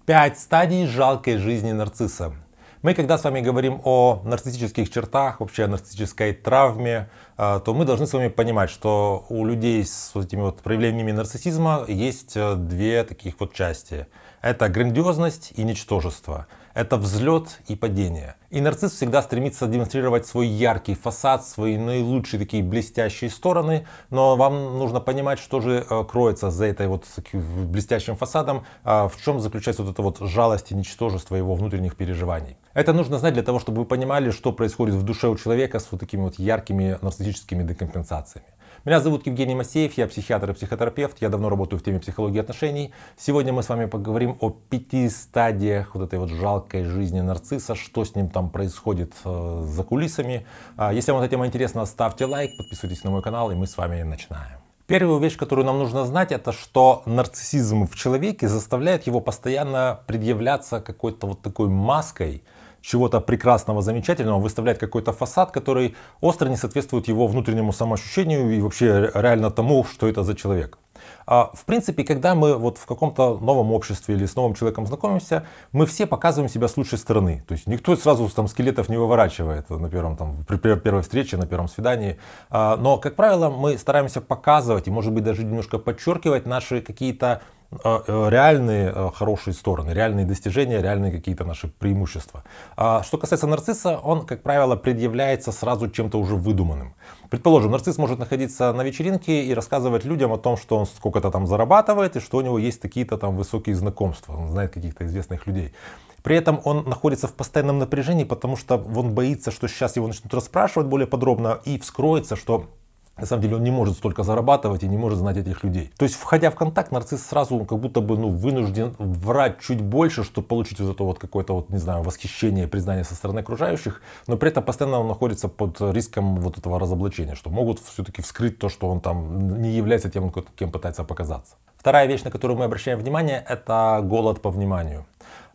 5 стадий жалкой жизни нарцисса. Мы, когда с вами говорим о нарциссических чертах, вообще о нарциссической травме, то мы должны с вами понимать, что у людей с этими вот проявлениями нарциссизма есть две таких вот части. Это грандиозность и ничтожество. Это взлет и падение. И нарцисс всегда стремится демонстрировать свой яркий фасад, свои наилучшие такие блестящие стороны. Но вам нужно понимать, что же кроется за этой вот блестящим фасадом, в чем заключается вот эта вот жалость и ничтожество его внутренних переживаний. Это нужно знать для того, чтобы вы понимали, что происходит в душе у человека с вот такими вот яркими нарциссическими декомпенсациями. Меня зовут Евгений Масеев, я психиатр и психотерапевт, я давно работаю в теме психологии отношений. Сегодня мы с вами поговорим о 5 стадиях вот этой вот жалкой жизни нарцисса, что с ним там происходит за кулисами. Если вам эта тема интересна, ставьте лайк, подписывайтесь на мой канал, и мы с вами начинаем. Первую вещь, которую нам нужно знать, это что нарциссизм в человеке заставляет его постоянно предъявляться какой-то вот такой маской чего-то прекрасного, замечательного, выставлять какой-то фасад, который остро не соответствует его внутреннему самоощущению и вообще реально тому, что это за человек. В принципе, когда мы вот в каком-то новом обществе или с новым человеком знакомимся, мы все показываем себя с лучшей стороны. То есть никто сразу там скелетов не выворачивает на первом, там, при первой встрече, на первом свидании. Но, как правило, мы стараемся показывать и, может быть, даже немножко подчеркивать наши какие-то реальные хорошие стороны, реальные достижения, реальные какие-то наши преимущества. Что касается нарцисса, он, как правило, предъявляется сразу чем-то уже выдуманным. Предположим, нарцисс может находиться на вечеринке и рассказывать людям о том, что он сколько-то там зарабатывает и что у него есть какие-то там высокие знакомства, он знает каких-то известных людей. При этом он находится в постоянном напряжении, потому что он боится, что сейчас его начнут расспрашивать более подробно и вскроется, что на самом деле он не может столько зарабатывать и не может знать этих людей. То есть, входя в контакт, нарцисс сразу как будто бы вынужден врать чуть больше, чтобы получить вот это вот какое-то вот, не знаю, восхищение, признание со стороны окружающих, но при этом постоянно он находится под риском вот этого разоблачения, что могут все-таки вскрыть то, что он там не является тем, кем пытается показаться. Вторая вещь, на которую мы обращаем внимание, это голод по вниманию.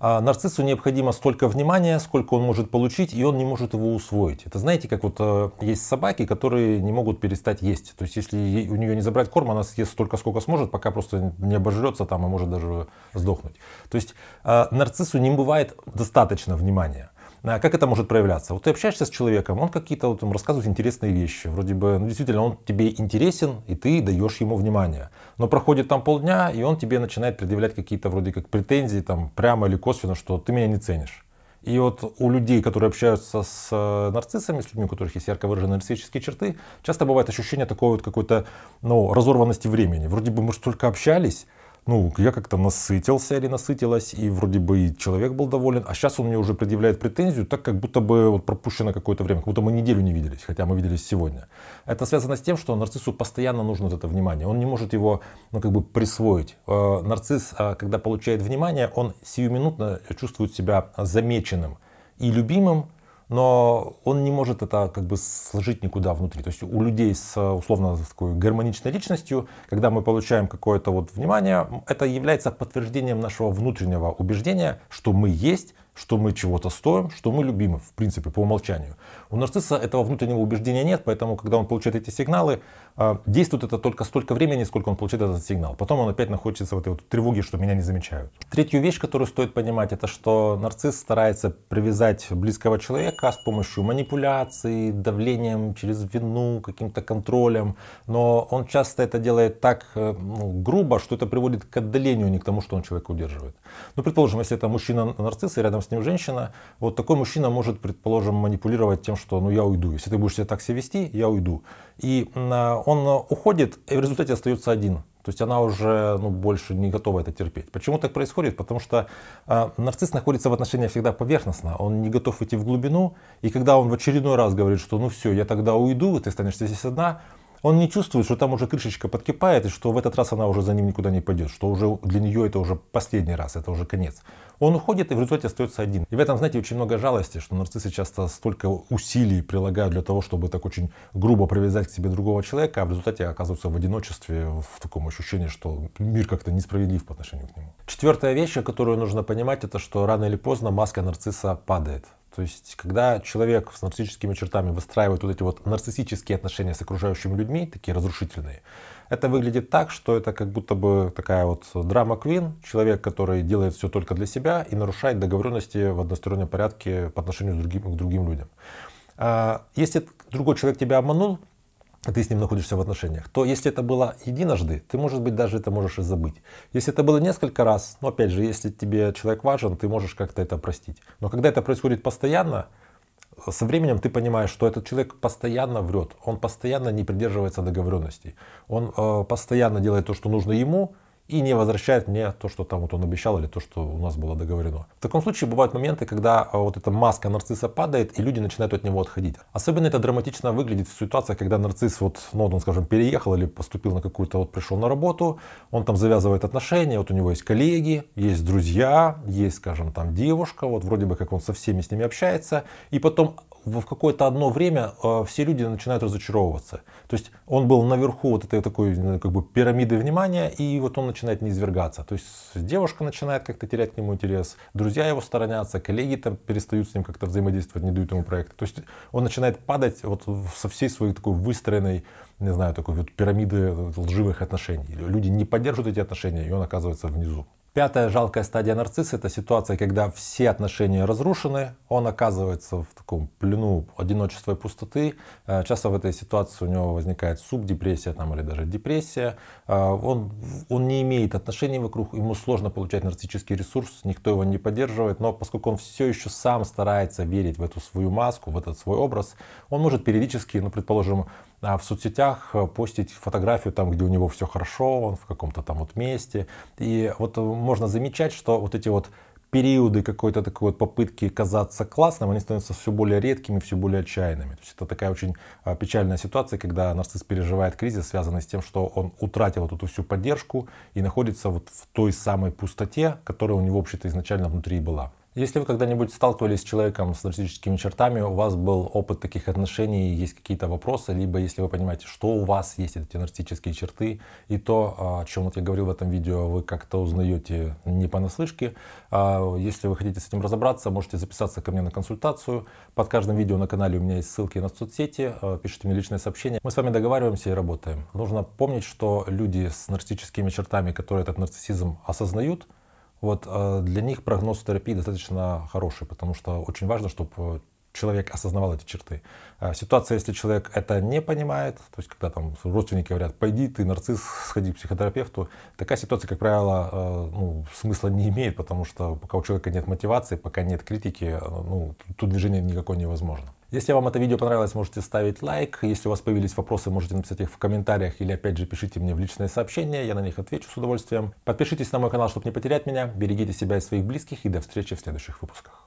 Нарциссу необходимо столько внимания, сколько он может получить, и он не может его усвоить. Это знаете, как вот есть собаки, которые не могут перестать есть. То есть, если у нее не забрать корм, она съест столько, сколько сможет, пока просто не обожрется там и может даже сдохнуть. То есть, нарциссу не бывает достаточно внимания. Как это может проявляться? Вот ты общаешься с человеком, он какие-то вот, рассказывает интересные вещи. Вроде бы, действительно, он тебе интересен, и ты даешь ему внимание. Но проходит там полдня, и он тебе начинает предъявлять какие-то вроде как претензии, там, прямо или косвенно, что ты меня не ценишь. И вот у людей, которые общаются с нарциссами, с людьми, у которых есть ярко выраженные нарциссические черты, часто бывает ощущение такой вот какой-то разорванности времени. Вроде бы мы столько общались, я как-то насытился или насытилась, и вроде бы и человек был доволен, а сейчас он мне уже предъявляет претензию, так как будто бы вот пропущено какое-то время, как будто мы неделю не виделись, хотя мы виделись сегодня. Это связано с тем, что нарциссу постоянно нужно вот это внимание, он не может его присвоить. Нарцисс, когда получает внимание, он сиюминутно чувствует себя замеченным и любимым, но он не может это сложить никуда внутри. То есть у людей с условно такой гармоничной личностью, когда мы получаем какое-то вот внимание, это является подтверждением нашего внутреннего убеждения, что мы есть, что мы чего-то стоим, что мы любимы, в принципе, по умолчанию. У нарцисса этого внутреннего убеждения нет, поэтому, когда он получает эти сигналы, действует это только столько времени, сколько он получает этот сигнал. Потом он опять находится в этой вот тревоге, что меня не замечают. Третью вещь, которую стоит понимать, это что нарцисс старается привязать близкого человека с помощью манипуляций, давлением через вину, каким-то контролем, но он часто это делает так грубо, что это приводит к отдалению, не к тому, что он человека удерживает. Предположим, если это мужчина-нарцисс и рядом с ним женщина, вот такой мужчина может, предположим, манипулировать тем, что я уйду. Если ты будешь себя так себя вести, я уйду. И он уходит, и в результате остается один. То есть она уже больше не готова это терпеть. Почему так происходит? Потому что нарцисс находится в отношениях всегда поверхностно. Он не готов идти в глубину. И когда он в очередной раз говорит, что все, я тогда уйду, ты останешься здесь одна, он не чувствует, что там уже крышечка подкипает, и что в этот раз она уже за ним никуда не пойдет, что уже для нее это уже последний раз, это уже конец. Он уходит и в результате остается один. И в этом, знаете, очень много жалости, что нарциссы часто столько усилий прилагают для того, чтобы так очень грубо привязать к себе другого человека, а в результате оказываются в одиночестве, в таком ощущении, что мир как-то несправедлив по отношению к нему. Четвертая вещь, которую нужно понимать, это что рано или поздно маска нарцисса падает. То есть, когда человек с нарциссическими чертами выстраивает вот эти вот нарциссические отношения с окружающими людьми, такие разрушительные, это выглядит так, что это как будто бы такая вот драма-квин, человек, который делает все только для себя и нарушает договоренности в одностороннем порядке по отношению к другим людям. Если другой человек тебя обманул, ты с ним находишься в отношениях, то если это было единожды, ты, может быть, даже это можешь и забыть. Если это было несколько раз, ну, опять же, если тебе человек важен, ты можешь как-то это простить. Но когда это происходит постоянно, со временем ты понимаешь, что этот человек постоянно врет, он постоянно не придерживается договоренностей, он постоянно делает то, что нужно ему, и не возвращает мне то, что там вот он обещал, или то, что у нас было договорено. В таком случае бывают моменты, когда вот эта маска нарцисса падает, и люди начинают от него отходить. Особенно это драматично выглядит в ситуациях, когда нарцисс вот, ну, он, скажем, переехал или поступил на какую-то, вот пришел на работу, он там завязывает отношения, вот у него есть коллеги, есть друзья, есть, скажем, там девушка, вот вроде бы как он со всеми с ними общается, и потом в какое-то одно время все люди начинают разочаровываться. То есть он был наверху вот этой такой как бы пирамиды внимания, и вот он начинает низвергаться. То есть девушка начинает как-то терять к нему интерес, друзья его сторонятся, коллеги там перестают с ним как-то взаимодействовать, не дают ему проекта. То есть он начинает падать вот со всей своей такой выстроенной, не знаю, такой вот пирамиды лживых отношений. Люди не поддерживают эти отношения, и он оказывается внизу. Пятая жалкая стадия нарцисса — это ситуация, когда все отношения разрушены, он оказывается в таком плену одиночества и пустоты. Часто в этой ситуации у него возникает субдепрессия там, или даже депрессия. Он не имеет отношений вокруг, ему сложно получать нарциссический ресурс, никто его не поддерживает, но поскольку он все еще сам старается верить в эту свою маску, в этот свой образ, он может периодически, ну, предположим, в соцсетях постить фотографию там, где у него все хорошо, он в каком-то там вот месте. И вот можно замечать, что вот эти вот периоды какой-то такой вот попытки казаться классным, они становятся все более редкими, все более отчаянными. То есть это такая очень печальная ситуация, когда нарцисс переживает кризис, связанный с тем, что он утратил вот эту всю поддержку и находится вот в той самой пустоте, которая у него вообще-то изначально внутри была. Если вы когда-нибудь сталкивались с человеком с нарциссическими чертами, у вас был опыт таких отношений, есть какие-то вопросы, либо если вы понимаете, что у вас есть эти нарциссические черты, и то, о чем вот я говорил в этом видео, вы как-то узнаете не понаслышке. Если вы хотите с этим разобраться, можете записаться ко мне на консультацию. Под каждым видео на канале у меня есть ссылки на соцсети, пишите мне личные сообщения. Мы с вами договариваемся и работаем. Нужно помнить, что люди с нарциссическими чертами, которые этот нарциссизм осознают, вот для них прогноз терапии достаточно хороший, потому что очень важно, чтобы человек осознавал эти черты. Ситуация, если человек это не понимает, то есть когда там родственники говорят: пойди, ты нарцисс, сходи к психотерапевту, такая ситуация, как правило, смысла не имеет, потому что пока у человека нет мотивации, пока нет критики, тут движение никакое невозможно. Если вам это видео понравилось, можете ставить лайк. Если у вас появились вопросы, можете написать их в комментариях или опять же пишите мне в личные сообщения, я на них отвечу с удовольствием. Подпишитесь на мой канал, чтобы не потерять меня. Берегите себя и своих близких, и до встречи в следующих выпусках.